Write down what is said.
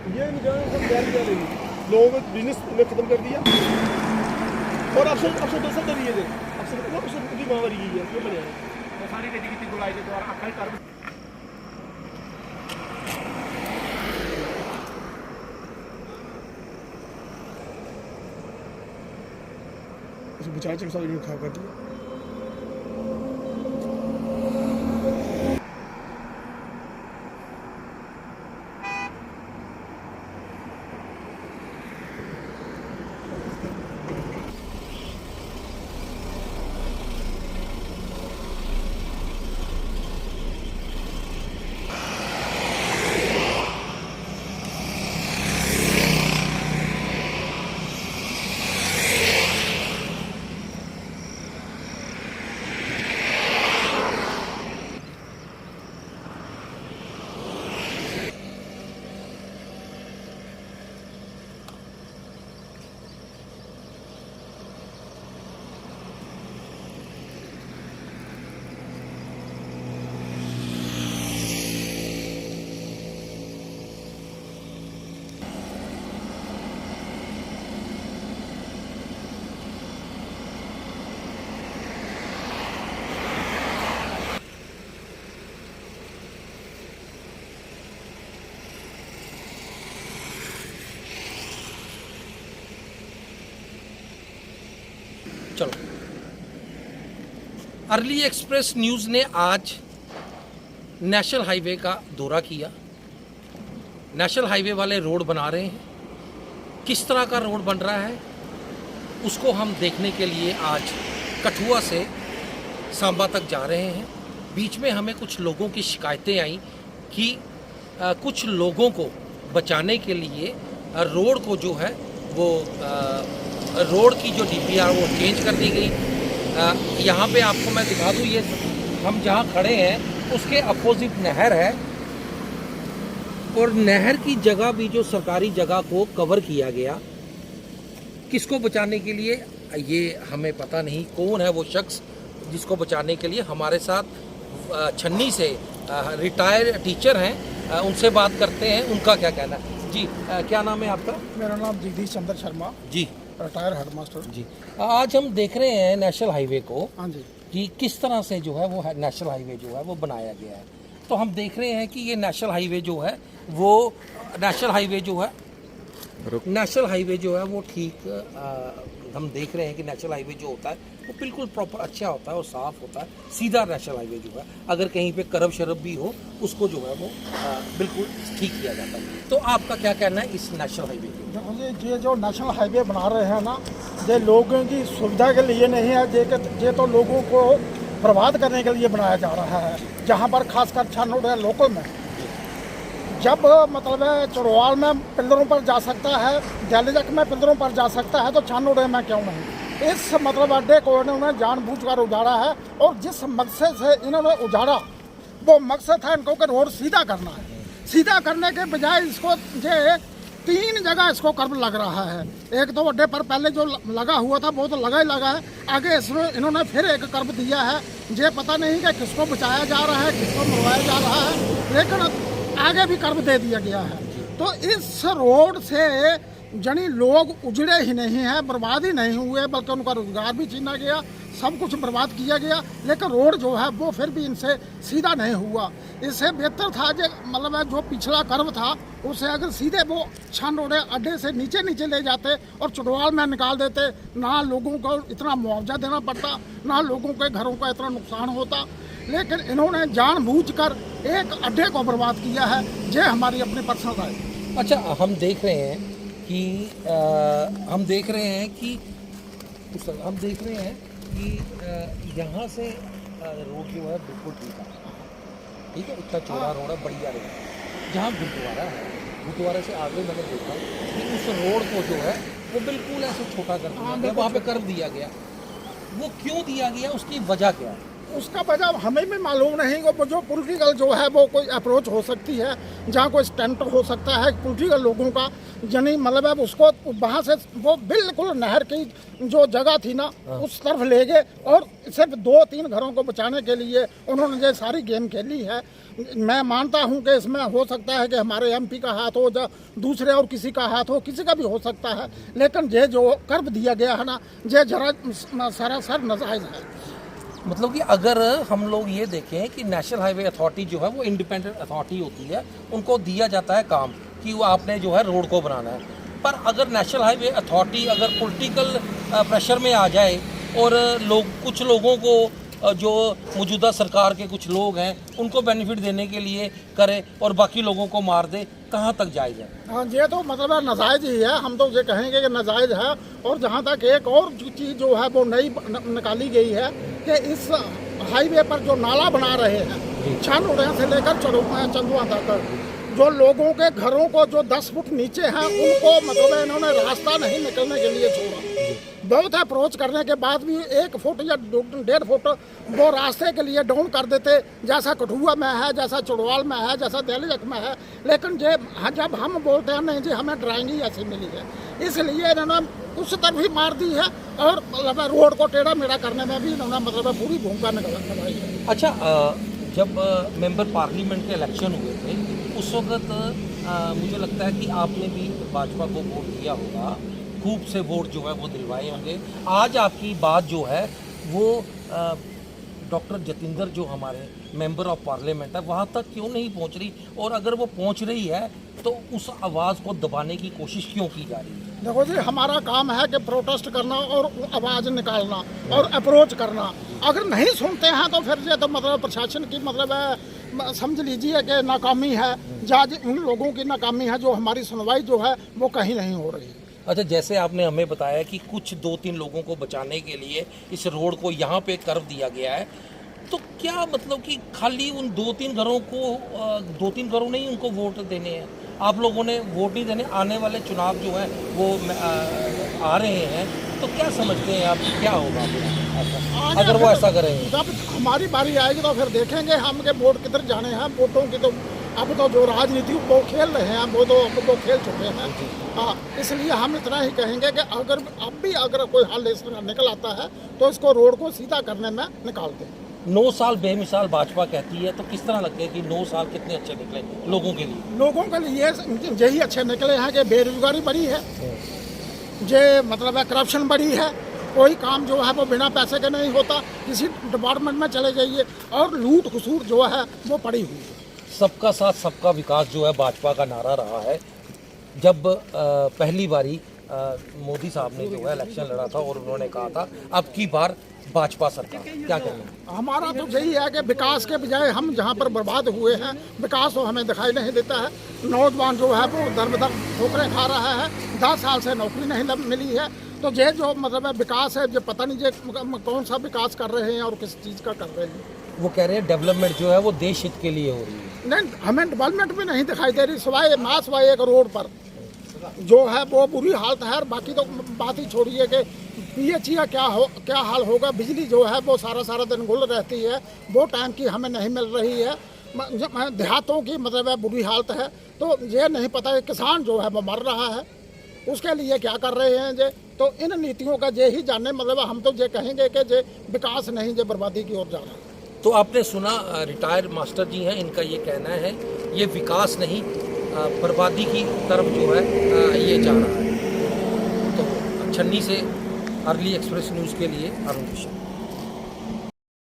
ये निगरानी सब जारी कर रही है। लोगों को बिजनेस ने खत्म कर दिया और अफसर दो दे दिए थे। अफसर की मांग रही है क्यों बने हैं सारी रेडी की गुलाई के द्वारा आखिर कर बचाए चक सारी खा कर दिया। चलो, अर्ली एक्सप्रेस न्यूज़ ने आज नेशनल हाईवे का दौरा किया। नेशनल हाईवे वाले रोड बना रहे हैं, किस तरह का रोड बन रहा है उसको हम देखने के लिए आज कठुआ से सांबा तक जा रहे हैं। बीच में हमें कुछ लोगों की शिकायतें आई कि कुछ लोगों को बचाने के लिए रोड को जो है वो रोड की जो डीपीआर वो चेंज कर दी गई। यहाँ पे आपको मैं दिखा दूँ, ये हम जहाँ खड़े हैं उसके अपोजिट नहर है और नहर की जगह भी जो सरकारी जगह को कवर किया गया। किसको बचाने के लिए ये हमें पता नहीं, कौन है वो शख्स जिसको बचाने के लिए। हमारे साथ छन्नी से रिटायर्ड टीचर हैं, उनसे बात करते हैं, उनका क्या कहना है। जी, क्या नाम है आपका? मेरा नाम जगदीश चंद्र शर्मा जी, रिटायर हेडमास्टर जी। आज हम देख रहे हैं नेशनल हाईवे को हाँ जी कि किस तरह से जो है वो नेशनल हाईवे जो है वो बनाया गया है। तो हम देख रहे हैं कि ये नेशनल हाईवे जो है वो नेशनल हाईवे जो है वो ठीक हम देख रहे हैं कि नेशनल हाईवे जो होता है वो बिल्कुल प्रॉपर अच्छा होता है और साफ़ होता है। सीधा नेशनल हाईवे जो है अगर कहीं पे करब शरब भी हो उसको जो है वो बिल्कुल ठीक किया जाता है। तो आपका क्या कहना है इस नेशनल हाईवे के? ये जो नेशनल हाईवे बना रहे हैं ना, ये लोगों की सुविधा के लिए नहीं है, ये तो लोगों को बर्बाद करने के लिए बनाया जा रहा है। जहाँ पर खासकर छानोड है लोकल में, जब मतलब है चरवाल में पिल्लरों पर जा सकता है, दिल्ली में पिल्लरों पर जा सकता है, तो छानोड में क्यों नहीं? इस मतलब अड्डे को इन्होंने जानबूझकर उजाड़ा है और जिस मकसद से इन्होंने उजाड़ा वो मकसद था इनको कि रोड सीधा करना है। सीधा करने के बजाय इसको ये 3 जगह इसको कर्ब लग रहा है। एक तो अड्डे पर पहले जो लगा हुआ था वो तो लगा ही लगा है, आगे इसमें इन्होंने फिर एक कर्ब दिया है। ये पता नहीं कि किसको बचाया जा रहा है, किसको मरवाया जा रहा है, लेकिन आगे भी कर्ब दे दिया गया है। तो इस रोड से जनी लोग उजड़े ही नहीं हैं, बर्बाद ही नहीं हुए, बल्कि उनका रोजगार भी छीना गया, सब कुछ बर्बाद किया गया, लेकिन रोड जो है वो फिर भी इनसे सीधा नहीं हुआ। इससे बेहतर था जो मतलब जो पिछला कर्व था उसे अगर सीधे वो छानोड अड्डे से नीचे ले जाते और चुटवाल में निकाल देते, ना लोगों को इतना मुआवजा देना पड़ता, ना लोगों के घरों का इतना नुकसान होता। लेकिन इन्होंने जानबूझकर एक अड्डे को बर्बाद किया है। ये हमारी अपनी पर्सनल राय। अच्छा, हम देख रहे हैं कि यहाँ से रोड जो है बिल्कुल ठीक है, इतना चौड़ा रोड है, बढ़िया रोड है। जहाँ गुरुद्वारा है, गुरुद्वारे से आगे मैंने देखा कि उस रोड को जो है वो बिल्कुल ऐसे छोटा कर दिया गया, वहाँ पे कर दिया गया। वो क्यों दिया गया, उसकी वजह क्या है? उसका वजह हमें भी मालूम नहीं कि वो जो पॉलिटिकल जो है वो कोई अप्रोच हो सकती है, जहाँ कोई स्टंट हो सकता है पॉलिटिकल लोगों का, यानी मतलब है उसको वहाँ से वो बिल्कुल नहर की जो जगह थी ना उस तरफ ले गए और सिर्फ 2-3 घरों को बचाने के लिए उन्होंने ये सारी गेम खेली है। मैं मानता हूँ कि इसमें हो सकता है कि हमारे एमपी का हाथ हो या दूसरे और किसी का हाथ हो, किसी का भी हो सकता है, लेकिन ये जो कर्व दिया गया है ना ये जरा सरासर नाजायज़ है। मतलब कि अगर हम लोग ये देखें कि नेशनल हाईवे अथॉरिटी जो है वो इंडिपेंडेंट अथॉरिटी होती है, उनको दिया जाता है काम कि वो आपने जो है रोड को बनाना है, पर अगर नेशनल हाईवे अथॉरिटी अगर पॉलिटिकल प्रेशर में आ जाए और कुछ लोगों को जो मौजूदा सरकार के कुछ लोग हैं उनको बेनिफिट देने के लिए करे और बाकी लोगों को मार दे, कहाँ तक जायज़ है? हाँ, ये तो मतलब है नाजायज़ ही है, हम तो ये कहेंगे कि नाजायज़ है। और जहाँ तक एक और चीज़ जो है वो नई निकाली गई है कि इस हाईवे पर जो नाला बना रहे हैं छानोड़िया से लेकर चंदुआ तक, जो लोगों के घरों को जो 10 फुट नीचे हैं उनको मतलब इन्होंने रास्ता नहीं निकलने के लिए छोड़ा। बहुत अप्रोच करने के बाद भी 1 फुट या 1.5 फुट वो रास्ते के लिए डाउन कर देते, जैसा कठुआ में है, जैसा चुड़वाल में है, जैसा दिल्ली में है। लेकिन जब हम बोलते हैं नहीं जी हमें ड्राइंग ही ऐसी मिली है, इसलिए इन्होंने उस तरफ ही मार दी है और मतलब रोड को टेढ़ा मेढ़ा करने में भी इन्होंने मतलब पूरी भूमिका निभाई है। अच्छा, जब मेंबर पार्लियामेंट के इलेक्शन हुए थे उस वक्त मुझे लगता है कि आपने भी भाजपा को वोट दिया होगा, खूब से वोट जो है वो दिलवाए होंगे। आज आपकी बात जो है वो डॉक्टर जतिंदर जो हमारे मेंबर ऑफ पार्लियामेंट है वहाँ तक क्यों नहीं पहुँच रही, और अगर वो पहुँच रही है तो उस आवाज़ को दबाने की कोशिश क्यों की जा रही है? देखो जी, हमारा काम है कि प्रोटेस्ट करना और आवाज़ निकालना और अप्रोच करना। अगर नहीं सुनते हैं तो फिर ये तो मतलब प्रशासन की मतलब है, समझ लीजिए कि नाकामी है, जज उन लोगों की नाकामी है जो हमारी सुनवाई जो है वो कहीं नहीं हो रही। अच्छा, जैसे आपने हमें बताया कि कुछ 2-3 लोगों को बचाने के लिए इस रोड को यहाँ पे कर्व दिया गया है, तो क्या मतलब कि खाली उन 2-3 घरों को 2-3 घरों नहीं उनको वोट देने हैं? आप लोगों ने वोट नहीं देने, आने वाले चुनाव जो है वो आ रहे हैं, तो क्या समझते हैं आप क्या होगा ऐसा अगर वो ऐसा करेंगे? जब हमारी बारी आएगी तो फिर देखेंगे हम के वोट किधर जाने हैं। वोटों की तो अब तो जो राजनीति वो खेल रहे हैं वो तो खेल चुके हैं। हाँ, इसलिए हम इतना ही कहेंगे कि अगर अब भी अगर कोई हल इसमें निकल आता है तो इसको रोड को सीधा करने में निकाल दें। 9 साल बेमिसाल भाजपा कहती है, तो किस तरह लगता है कि 9 साल कितने अच्छे निकले लोगों के लिए? लोगों के लिए यही अच्छे निकले हैं कि बेरोजगारी बढ़ी है, जे मतलब है करप्शन बढ़ी है, कोई काम जो है वो बिना पैसे के नहीं होता, किसी डिपार्टमेंट में चले जाइए और लूट खसूट जो है वो पड़ी हुई है। सबका साथ सबका विकास जो है भाजपा का नारा रहा है। जब पहली बारी मोदी साहब ने जो है इलेक्शन लड़ा था और उन्होंने कहा था अब की बार भाजपा सरकार, क्या कहना? हमारा तो यही है कि विकास के बजाय हम जहाँ पर बर्बाद हुए हैं विकास तो हमें दिखाई नहीं देता है। नौजवान जो है वो दर बदर ठोकरें खा रहा है, 10 साल से नौकरी नहीं मिली है। तो ये जो मतलब है विकास है, जो पता नहीं ये कौन सा विकास कर रहे हैं और किस चीज़ का कर रहे हैं। वो कह रहे हैं डेवलपमेंट जो है वो देश हित के लिए हो रही है। नहीं, हमें डेवलपमेंट भी नहीं दिखाई दे रही, सिवाय एक रोड पर जो है वो बुरी हालत है। और बाकी तो बात ही छोड़िए कि पीएचई का क्या हाल होगा। बिजली जो है वो सारा दिन गुल रहती है, वो टाइम की हमें नहीं मिल रही है। देहातों की मतलब है बुरी हालत है। तो ये नहीं पता है किसान जो है वो मर रहा है, उसके लिए क्या कर रहे हैं जे। तो इन नीतियों का ये ही जानने मतलब हम तो ये कहेंगे कि जे विकास नहीं, जे बर्बादी की ओर जा रहा है। तो आपने सुना, रिटायर्ड मास्टर जी हैं, इनका ये कहना है ये विकास नहीं बर्बादी की तरफ जो है ये जा रहा है। तो छन्नी से अर्ली एक्सप्रेस न्यूज़ के लिए अरुण।